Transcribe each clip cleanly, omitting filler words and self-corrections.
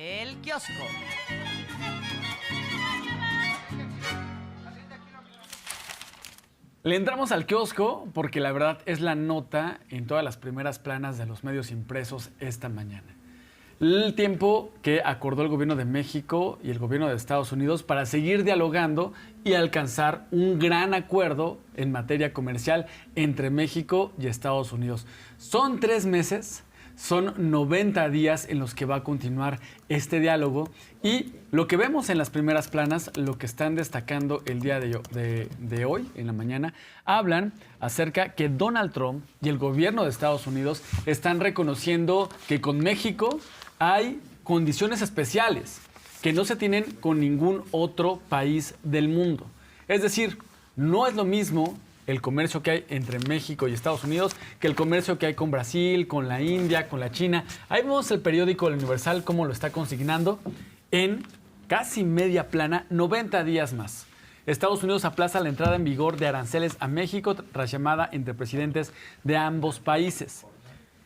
El kiosco. Le entramos al kiosco porque la verdad es la nota en todas las primeras planas de los medios impresos esta mañana. El tiempo que acordó el gobierno de México y el gobierno de Estados Unidos para seguir dialogando y alcanzar un gran acuerdo en materia comercial entre México y Estados Unidos. Son 3 meses. Son 90 días en los que va a continuar este diálogo y lo que vemos en las primeras planas, lo que están destacando el día de hoy, en la mañana, hablan acerca que Donald Trump y el gobierno de Estados Unidos están reconociendo que con México hay condiciones especiales que no se tienen con ningún otro país del mundo. Es decir, no es lo mismo el comercio que hay entre México y Estados Unidos que el comercio que hay con Brasil, con la India, con la China. Ahí vemos el periódico El Universal cómo lo está consignando en casi media plana, 90 días más. Estados Unidos aplaza la entrada en vigor de aranceles a México tras llamada entre presidentes de ambos países.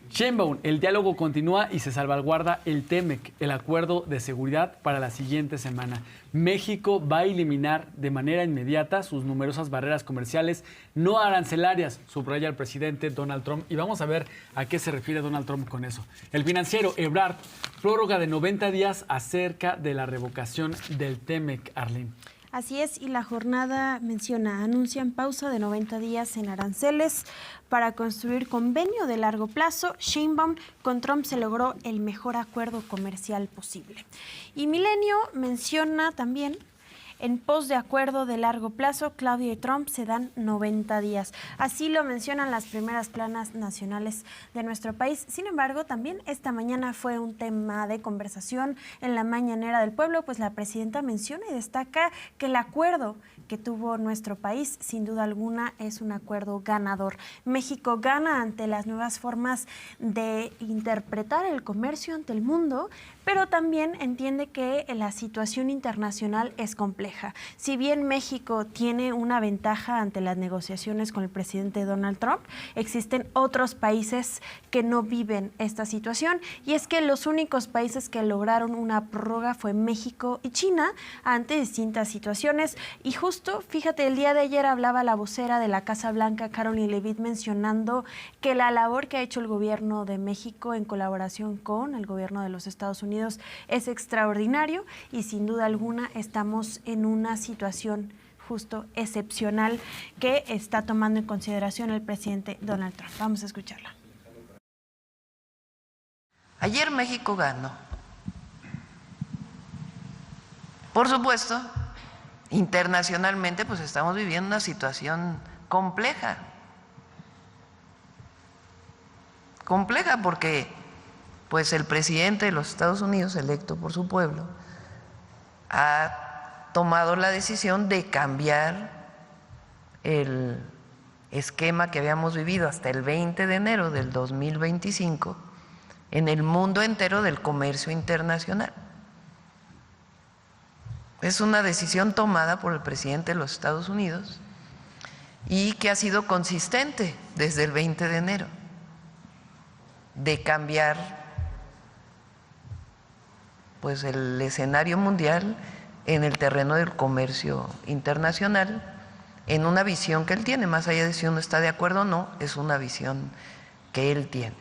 Sheinbaum, el diálogo continúa y se salvaguarda el TEMEC, el acuerdo de seguridad para la siguiente semana. México va a eliminar de manera inmediata sus numerosas barreras comerciales no arancelarias, subraya el presidente Donald Trump. Y vamos a ver a qué se refiere Donald Trump con eso. El financiero Ebrard, prórroga de 90 días acerca de la revocación del TEMEC, Arlene. Así es, y la jornada anuncian pausa de 90 días en aranceles para construir convenio de largo plazo. Sheinbaum, con Trump se logró el mejor acuerdo comercial posible. Y Milenio menciona también, en pos de acuerdo de largo plazo, Claudia y Trump se dan 90 días. Así lo mencionan las primeras planas nacionales de nuestro país. Sin embargo, también esta mañana fue un tema de conversación en la mañanera del pueblo, pues la presidenta menciona y destaca que el acuerdo que tuvo nuestro país, sin duda alguna, es un acuerdo ganador. México gana ante las nuevas formas de interpretar el comercio ante el mundo, pero también entiende que la situación internacional es compleja. Si bien México tiene una ventaja ante las negociaciones con el presidente Donald Trump, existen otros países que no viven esta situación, y es que los únicos países que lograron una prórroga fue México y China ante distintas situaciones. Y justo, fíjate, el día de ayer hablaba la vocera de la Casa Blanca, Caroline Leavitt, mencionando que la labor que ha hecho el gobierno de México en colaboración con el gobierno de los Estados Unidos es extraordinario, y sin duda alguna estamos en una situación justo excepcional que está tomando en consideración el presidente Donald Trump. Vamos a escucharla. Ayer México ganó. Por supuesto, internacionalmente pues estamos viviendo una situación compleja. Compleja porque pues el presidente de los Estados Unidos, electo por su pueblo, ha tomado la decisión de cambiar el esquema que habíamos vivido hasta el 20 de enero del 2025 en el mundo entero del comercio internacional. Es una decisión tomada por el presidente de los Estados Unidos y que ha sido consistente desde el 20 de enero, de cambiar pues el escenario mundial en el terreno del comercio internacional, en una visión que él tiene, más allá de si uno está de acuerdo o no, es una visión que él tiene.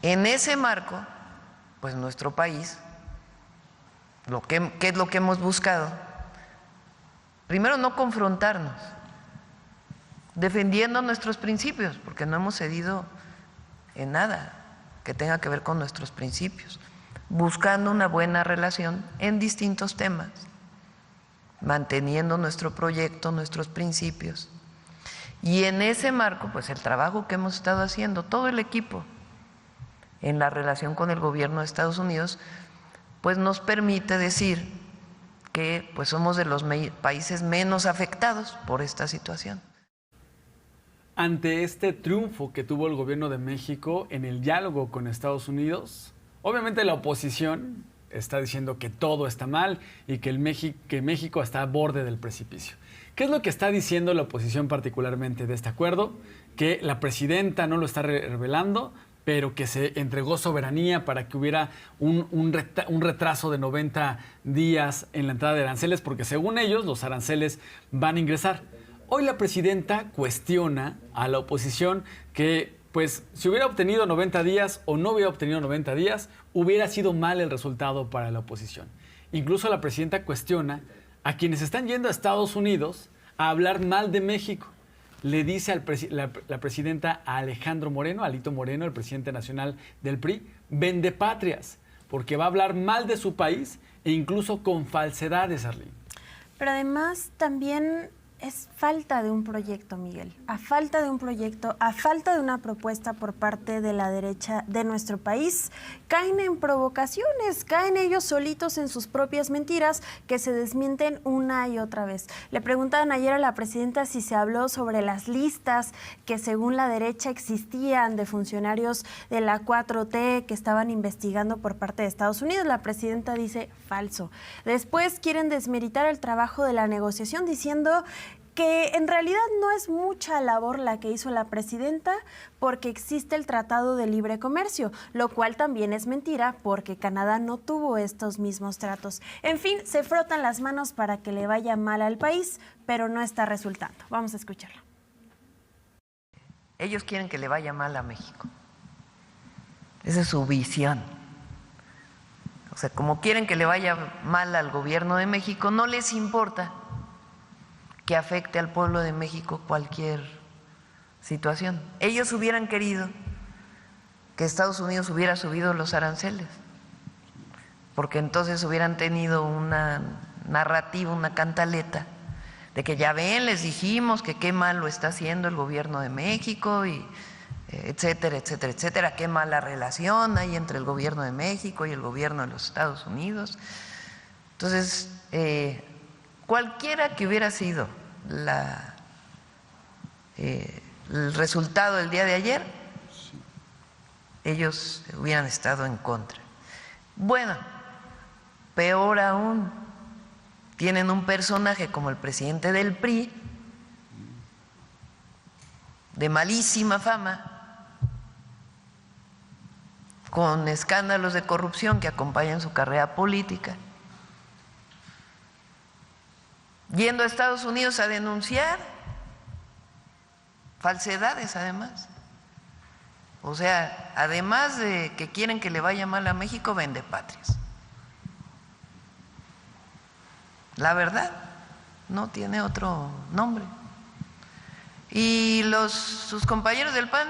En ese marco, pues nuestro país, ¿qué es lo que hemos buscado? Primero, no confrontarnos, defendiendo nuestros principios, porque no hemos cedido en nada que tenga que ver con nuestros principios, buscando una buena relación en distintos temas, manteniendo nuestro proyecto, nuestros principios. Y en ese marco, pues el trabajo que hemos estado haciendo, todo el equipo, en la relación con el gobierno de Estados Unidos, pues nos permite decir que pues somos de los países menos afectados por esta situación. Ante este triunfo que tuvo el gobierno de México en el diálogo con Estados Unidos, obviamente la oposición está diciendo que todo está mal y que México está a borde del precipicio. ¿Qué es lo que está diciendo la oposición particularmente de este acuerdo? Que la presidenta no lo está revelando, pero que se entregó soberanía para que hubiera un retraso de 90 días en la entrada de aranceles, porque según ellos los aranceles van a ingresar. Hoy la presidenta cuestiona a la oposición que, pues, si hubiera obtenido 90 días o no hubiera obtenido 90 días, hubiera sido mal el resultado para la oposición. Incluso la presidenta cuestiona a quienes están yendo a Estados Unidos a hablar mal de México. Le dice la presidenta a Alejandro Moreno, Alito Moreno, el presidente nacional del PRI, vendepatrias, porque va a hablar mal de su país e incluso con falsedades, Arlene. Pero además también es falta de un proyecto, Miguel. A falta de un proyecto, a falta de una propuesta por parte de la derecha de nuestro país, caen en provocaciones, caen ellos solitos en sus propias mentiras que se desmienten una y otra vez. Le preguntaban ayer a la presidenta si se habló sobre las listas que según la derecha existían de funcionarios de la 4T que estaban investigando por parte de Estados Unidos. La presidenta dice falso. Después quieren desmeritar el trabajo de la negociación diciendo que en realidad no es mucha labor la que hizo la presidenta porque existe el Tratado de Libre Comercio, lo cual también es mentira porque Canadá no tuvo estos mismos tratos. En fin, se frotan las manos para que le vaya mal al país, pero no está resultando. Vamos a escucharlo. Ellos quieren que le vaya mal a México. Esa es su visión. O sea, como quieren que le vaya mal al gobierno de México, no les importa que afecte al pueblo de México cualquier situación. Ellos hubieran querido que Estados Unidos hubiera subido los aranceles, porque entonces hubieran tenido una narrativa, una cantaleta, de que ya ven, les dijimos que qué mal lo está haciendo el gobierno de México, y etcétera, etcétera, etcétera, qué mala relación hay entre el gobierno de México y el gobierno de los Estados Unidos. Entonces, cualquiera que hubiera sido el resultado del día de ayer, ellos hubieran estado en contra. Bueno, peor aún, tienen un personaje como el presidente del PRI, de malísima fama, con escándalos de corrupción que acompañan su carrera política, yendo a Estados Unidos a denunciar falsedades además. O sea, además de que quieren que le vaya mal a México, vendepatrias. La verdad, no tiene otro nombre. Y sus compañeros del PAN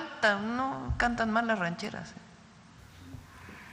no cantan mal las rancheras.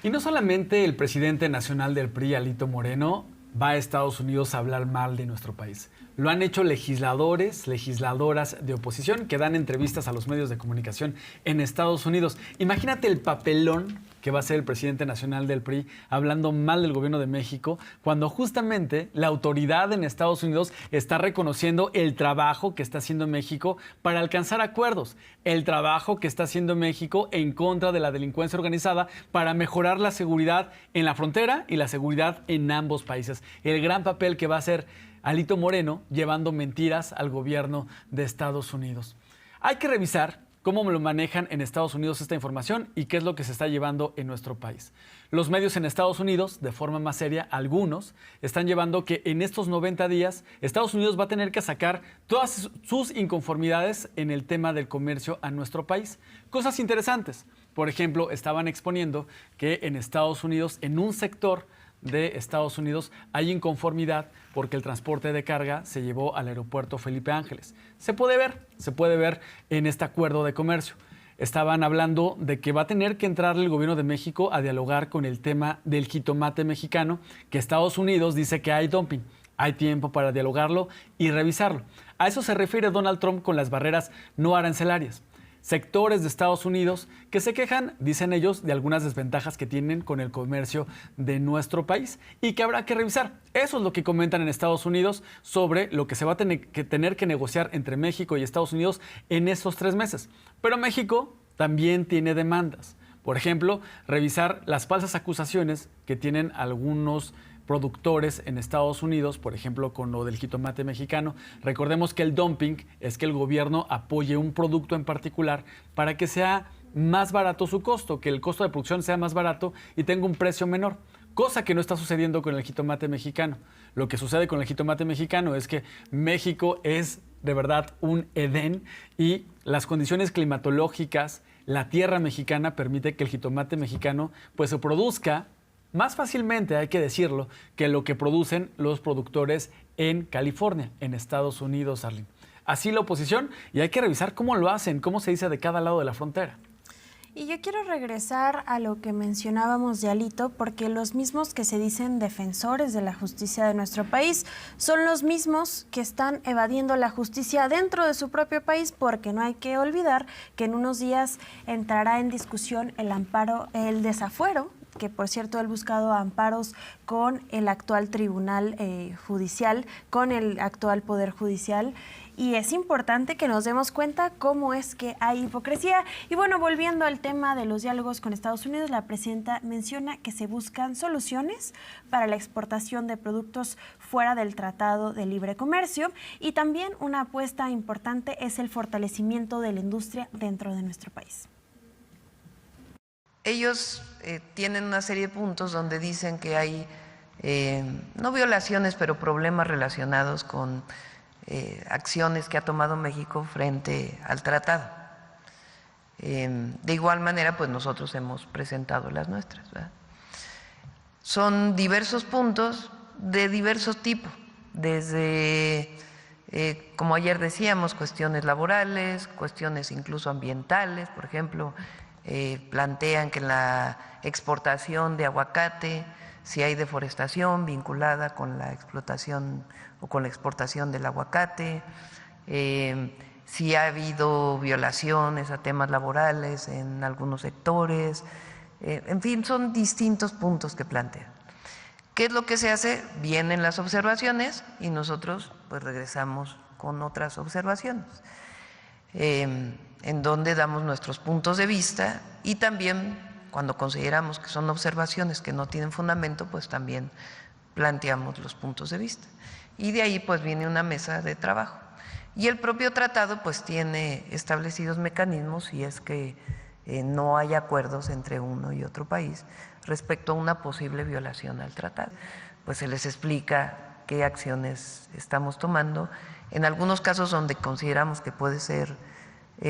Y no solamente el presidente nacional del PRI, Alito Moreno, va a Estados Unidos a hablar mal de nuestro país. Lo han hecho legisladores, legisladoras de oposición que dan entrevistas a los medios de comunicación en Estados Unidos. Imagínate el papelón que va a ser el presidente nacional del PRI hablando mal del gobierno de México, cuando justamente la autoridad en Estados Unidos está reconociendo el trabajo que está haciendo México para alcanzar acuerdos, el trabajo que está haciendo México en contra de la delincuencia organizada para mejorar la seguridad en la frontera y la seguridad en ambos países. El gran papel que va a hacer Alito Moreno llevando mentiras al gobierno de Estados Unidos. Hay que revisar cómo me lo manejan en Estados Unidos esta información y qué es lo que se está llevando en nuestro país. Los medios en Estados Unidos, de forma más seria, algunos, están llevando que en estos 90 días Estados Unidos va a tener que sacar todas sus inconformidades en el tema del comercio a nuestro país. Cosas interesantes. Por ejemplo, estaban exponiendo que en Estados Unidos, en un sector de Estados Unidos, hay inconformidad porque el transporte de carga se llevó al aeropuerto Felipe Ángeles. Se puede ver en este acuerdo de comercio. Estaban hablando de que va a tener que entrar el gobierno de México a dialogar con el tema del jitomate mexicano, que Estados Unidos dice que hay dumping. Hay tiempo para dialogarlo y revisarlo. A eso se refiere Donald Trump con las barreras no arancelarias. Sectores de Estados Unidos que se quejan, dicen ellos, de algunas desventajas que tienen con el comercio de nuestro país y que habrá que revisar. Eso es lo que comentan en Estados Unidos sobre lo que se va a tener que negociar entre México y Estados Unidos en esos 3 meses. Pero México también tiene demandas. Por ejemplo, revisar las falsas acusaciones que tienen algunos productores en Estados Unidos, por ejemplo, con lo del jitomate mexicano. Recordemos que el dumping es que el gobierno apoye un producto en particular para que sea más barato su costo, que el costo de producción sea más barato y tenga un precio menor. Cosa que no está sucediendo con el jitomate mexicano. Lo que sucede con el jitomate mexicano es que México es de verdad un Edén y las condiciones climatológicas, la tierra mexicana permite que el jitomate mexicano pues se produzca más fácilmente, hay que decirlo, que lo que producen los productores en California, en Estados Unidos, Arlene. Así la oposición, y hay que revisar cómo lo hacen, cómo se dice de cada lado de la frontera. Y yo quiero regresar a lo que mencionábamos de Alito, porque los mismos que se dicen defensores de la justicia de nuestro país son los mismos que están evadiendo la justicia dentro de su propio país, porque no hay que olvidar que en unos días entrará en discusión el desafuero, que por cierto él buscado amparos con el actual tribunal judicial, con el actual poder judicial. Y es importante que nos demos cuenta cómo es que hay hipocresía. Y bueno, volviendo al tema de los diálogos con Estados Unidos, la presidenta menciona que se buscan soluciones para la exportación de productos fuera del Tratado de Libre Comercio. Y también una apuesta importante es el fortalecimiento de la industria dentro de nuestro país. Ellos tienen una serie de puntos donde dicen que hay, no violaciones, pero problemas relacionados con acciones que ha tomado México frente al tratado. De igual manera, pues nosotros hemos presentado las nuestras, ¿verdad? Son diversos puntos de diversos tipos, desde, como ayer decíamos, cuestiones laborales, cuestiones incluso ambientales, por ejemplo, plantean que en la exportación de aguacate, si hay deforestación vinculada con la explotación o con la exportación del aguacate, si ha habido violaciones a temas laborales en algunos sectores, en fin, son distintos puntos que plantean. ¿Qué es lo que se hace? Vienen las observaciones y nosotros pues regresamos con otras observaciones, en donde damos nuestros puntos de vista y también cuando consideramos que son observaciones que no tienen fundamento, pues también planteamos los puntos de vista. Y de ahí pues viene una mesa de trabajo. Y el propio tratado pues tiene establecidos mecanismos si es que no hay acuerdos entre uno y otro país respecto a una posible violación al tratado. Pues se les explica qué acciones estamos tomando. En algunos casos donde consideramos que puede ser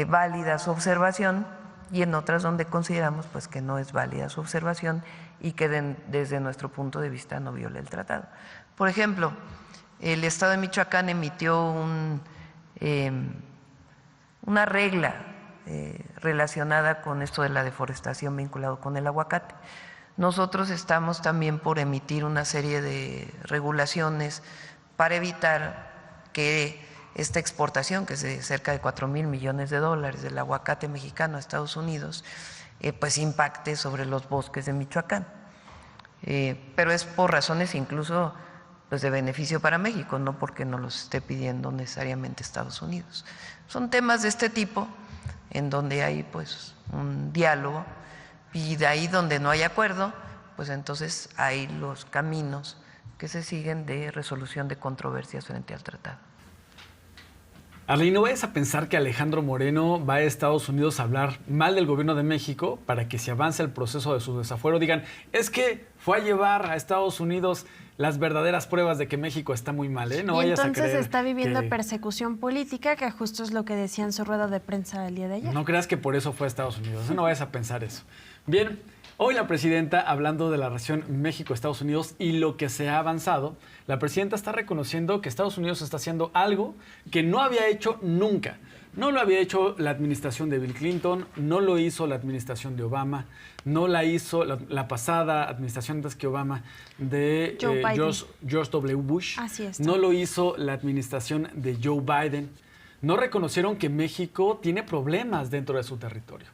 válida su observación y en otras donde consideramos pues que no es válida su observación y que desde nuestro punto de vista no viola el tratado. Por ejemplo, el Estado de Michoacán emitió una regla relacionada con esto de la deforestación vinculado con el aguacate. Nosotros estamos también por emitir una serie de regulaciones para evitar que esta exportación, que es de cerca de $4,000 millones del aguacate mexicano a Estados Unidos, pues impacte sobre los bosques de Michoacán. Pero es por razones incluso pues de beneficio para México, no porque nos los esté pidiendo necesariamente Estados Unidos. Son temas de este tipo en donde hay pues un diálogo y de ahí donde no hay acuerdo, pues entonces hay los caminos que se siguen de resolución de controversias frente al tratado. Arlene, no vayas a pensar que Alejandro Moreno va a Estados Unidos a hablar mal del gobierno de México para que si avanza el proceso de su desafuero digan, es que fue a llevar a Estados Unidos las verdaderas pruebas de que México está muy mal, ¿eh? No y vayas a entonces creer está viviendo persecución política, que justo es lo que decía en su rueda de prensa el día de ayer. No creas que por eso fue a Estados Unidos, no vayas a pensar eso. Bien, hoy la presidenta, hablando de la relación México-Estados Unidos y lo que se ha avanzado, la presidenta está reconociendo que Estados Unidos está haciendo algo que no había hecho nunca. No lo había hecho la administración de Bill Clinton, no lo hizo la administración de Obama, no la hizo la pasada administración antes que Obama de George W. Bush. Así es. No lo hizo la administración de Joe Biden. No reconocieron que México tiene problemas dentro de su territorio.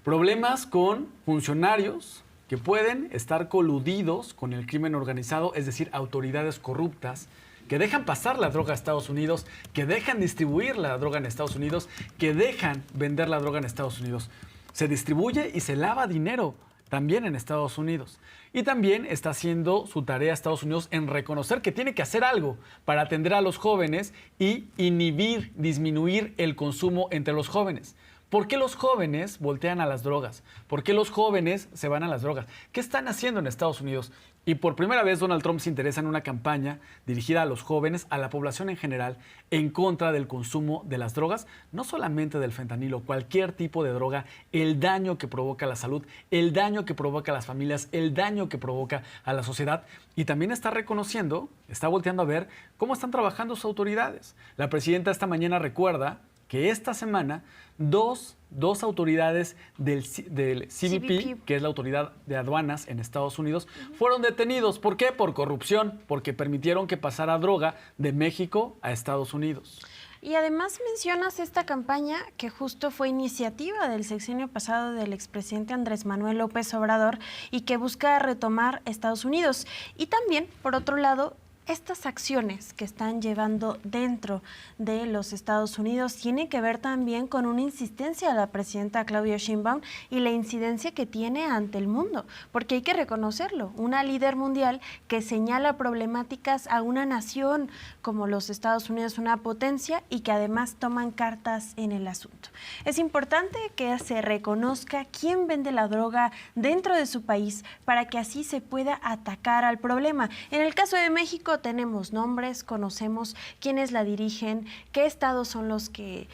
Problemas con funcionarios que pueden estar coludidos con el crimen organizado, es decir, autoridades corruptas, que dejan pasar la droga a Estados Unidos, que dejan distribuir la droga en Estados Unidos, que dejan vender la droga en Estados Unidos. Se distribuye y se lava dinero también en Estados Unidos. Y también está haciendo su tarea Estados Unidos en reconocer que tiene que hacer algo para atender a los jóvenes y inhibir, disminuir el consumo entre los jóvenes. ¿Por qué los jóvenes voltean a las drogas? ¿Por qué los jóvenes se van a las drogas? ¿Qué están haciendo en Estados Unidos? Y por primera vez Donald Trump se interesa en una campaña dirigida a los jóvenes, a la población en general, en contra del consumo de las drogas, no solamente del fentanilo, cualquier tipo de droga, el daño que provoca a la salud, el daño que provoca a las familias, el daño que provoca a la sociedad. Y también está reconociendo, está volteando a ver cómo están trabajando sus autoridades. La presidenta esta mañana recuerda que esta semana dos autoridades del CBP, que es la autoridad de aduanas en Estados Unidos, fueron detenidos. ¿Por qué? Por corrupción, porque permitieron que pasara droga de México a Estados Unidos. Y además mencionas esta campaña que justo fue iniciativa del sexenio pasado del expresidente Andrés Manuel López Obrador y que busca retomar Estados Unidos. Y también, por otro lado, estas acciones que están llevando dentro de los Estados Unidos tienen que ver también con una insistencia de la presidenta Claudia Sheinbaum y la incidencia que tiene ante el mundo, porque hay que reconocerlo, una líder mundial que señala problemáticas a una nación como los Estados Unidos, una potencia, y que además toman cartas en el asunto. Es importante que se reconozca quién vende la droga dentro de su país para que así se pueda atacar al problema. En el caso de México, tenemos nombres, conocemos quiénes la dirigen, qué estados son los que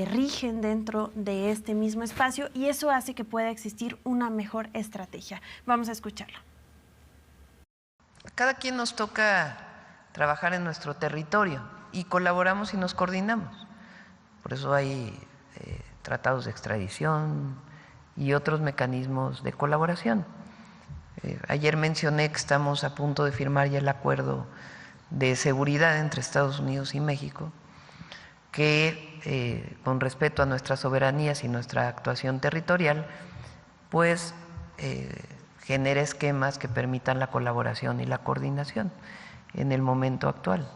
rigen dentro de este mismo espacio, y eso hace que pueda existir una mejor estrategia. Vamos a escucharlo. Cada quien nos toca trabajar en nuestro territorio y colaboramos y nos coordinamos. Por eso hay tratados de extradición y otros mecanismos de colaboración. Ayer mencioné que estamos a punto de firmar ya el acuerdo de seguridad entre Estados Unidos y México, que con respeto a nuestras soberanías y nuestra actuación territorial, pues genera esquemas que permitan la colaboración y la coordinación en el momento actual.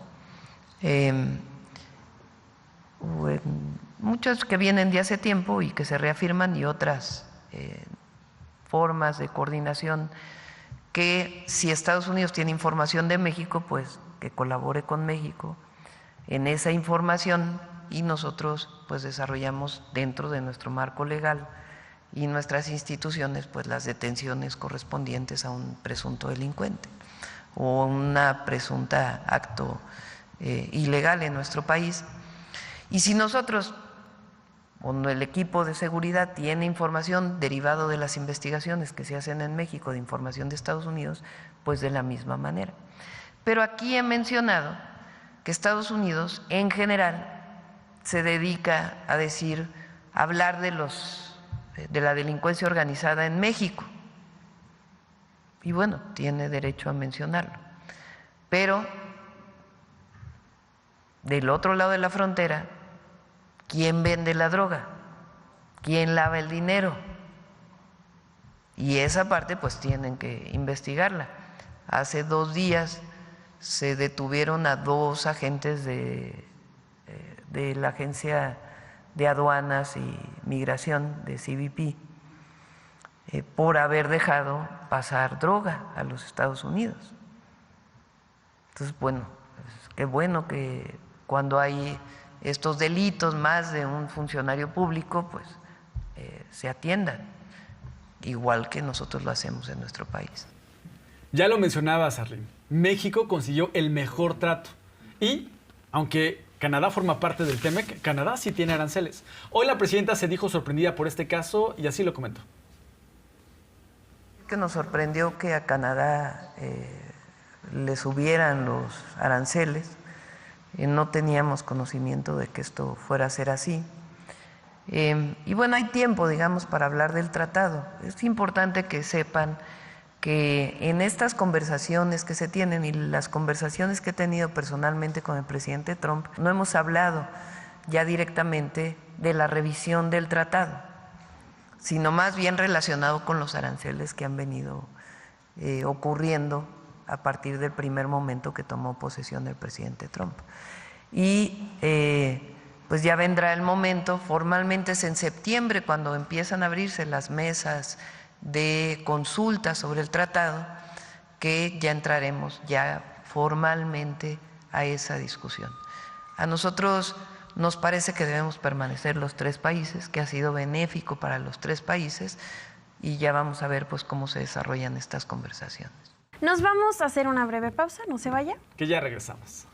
Muchas que vienen de hace tiempo y que se reafirman, y otras formas de coordinación que, si Estados Unidos tiene información de México, pues que colabore con México en esa información, y nosotros pues desarrollamos dentro de nuestro marco legal y nuestras instituciones pues las detenciones correspondientes a un presunto delincuente o una presunta acto ilegal en nuestro país. Y si nosotros, cuando el equipo de seguridad tiene información derivado de las investigaciones que se hacen en México de información de Estados Unidos, pues de la misma manera. Pero aquí he mencionado que Estados Unidos en general se dedica a hablar de la delincuencia organizada en México. Y bueno, tiene derecho a mencionarlo. Pero del otro lado de la frontera, ¿quién vende la droga? ¿Quién lava el dinero? Y esa parte pues tienen que investigarla. Hace 2 días se detuvieron a 2 agentes de la Agencia de Aduanas y Migración de CBP por haber dejado pasar droga a los Estados Unidos. Entonces, bueno, qué bueno que cuando hay estos delitos más de un funcionario público, pues se atiendan, igual que nosotros lo hacemos en nuestro país. Ya lo mencionaba Arlene, México consiguió el mejor trato y, aunque Canadá forma parte del TEMEC, Canadá sí tiene aranceles. Hoy la presidenta se dijo sorprendida por este caso y así lo comentó. Que nos sorprendió que a Canadá le subieran los aranceles. No teníamos conocimiento de que esto fuera a ser así. Y bueno, hay tiempo, digamos, para hablar del tratado. Es importante que sepan que en estas conversaciones que se tienen y las conversaciones que he tenido personalmente con el presidente Trump, no hemos hablado ya directamente de la revisión del tratado, sino más bien relacionado con los aranceles que han venido ocurriendo a partir del primer momento que tomó posesión el presidente Trump. Y pues ya vendrá el momento, formalmente es en septiembre cuando empiezan a abrirse las mesas de consulta sobre el tratado, que ya entraremos ya formalmente a esa discusión. A nosotros nos parece que debemos permanecer los 3 países, que ha sido benéfico para los 3 países, y ya vamos a ver pues cómo se desarrollan estas conversaciones. Nos vamos a hacer una breve pausa, no se vaya. Que ya regresamos.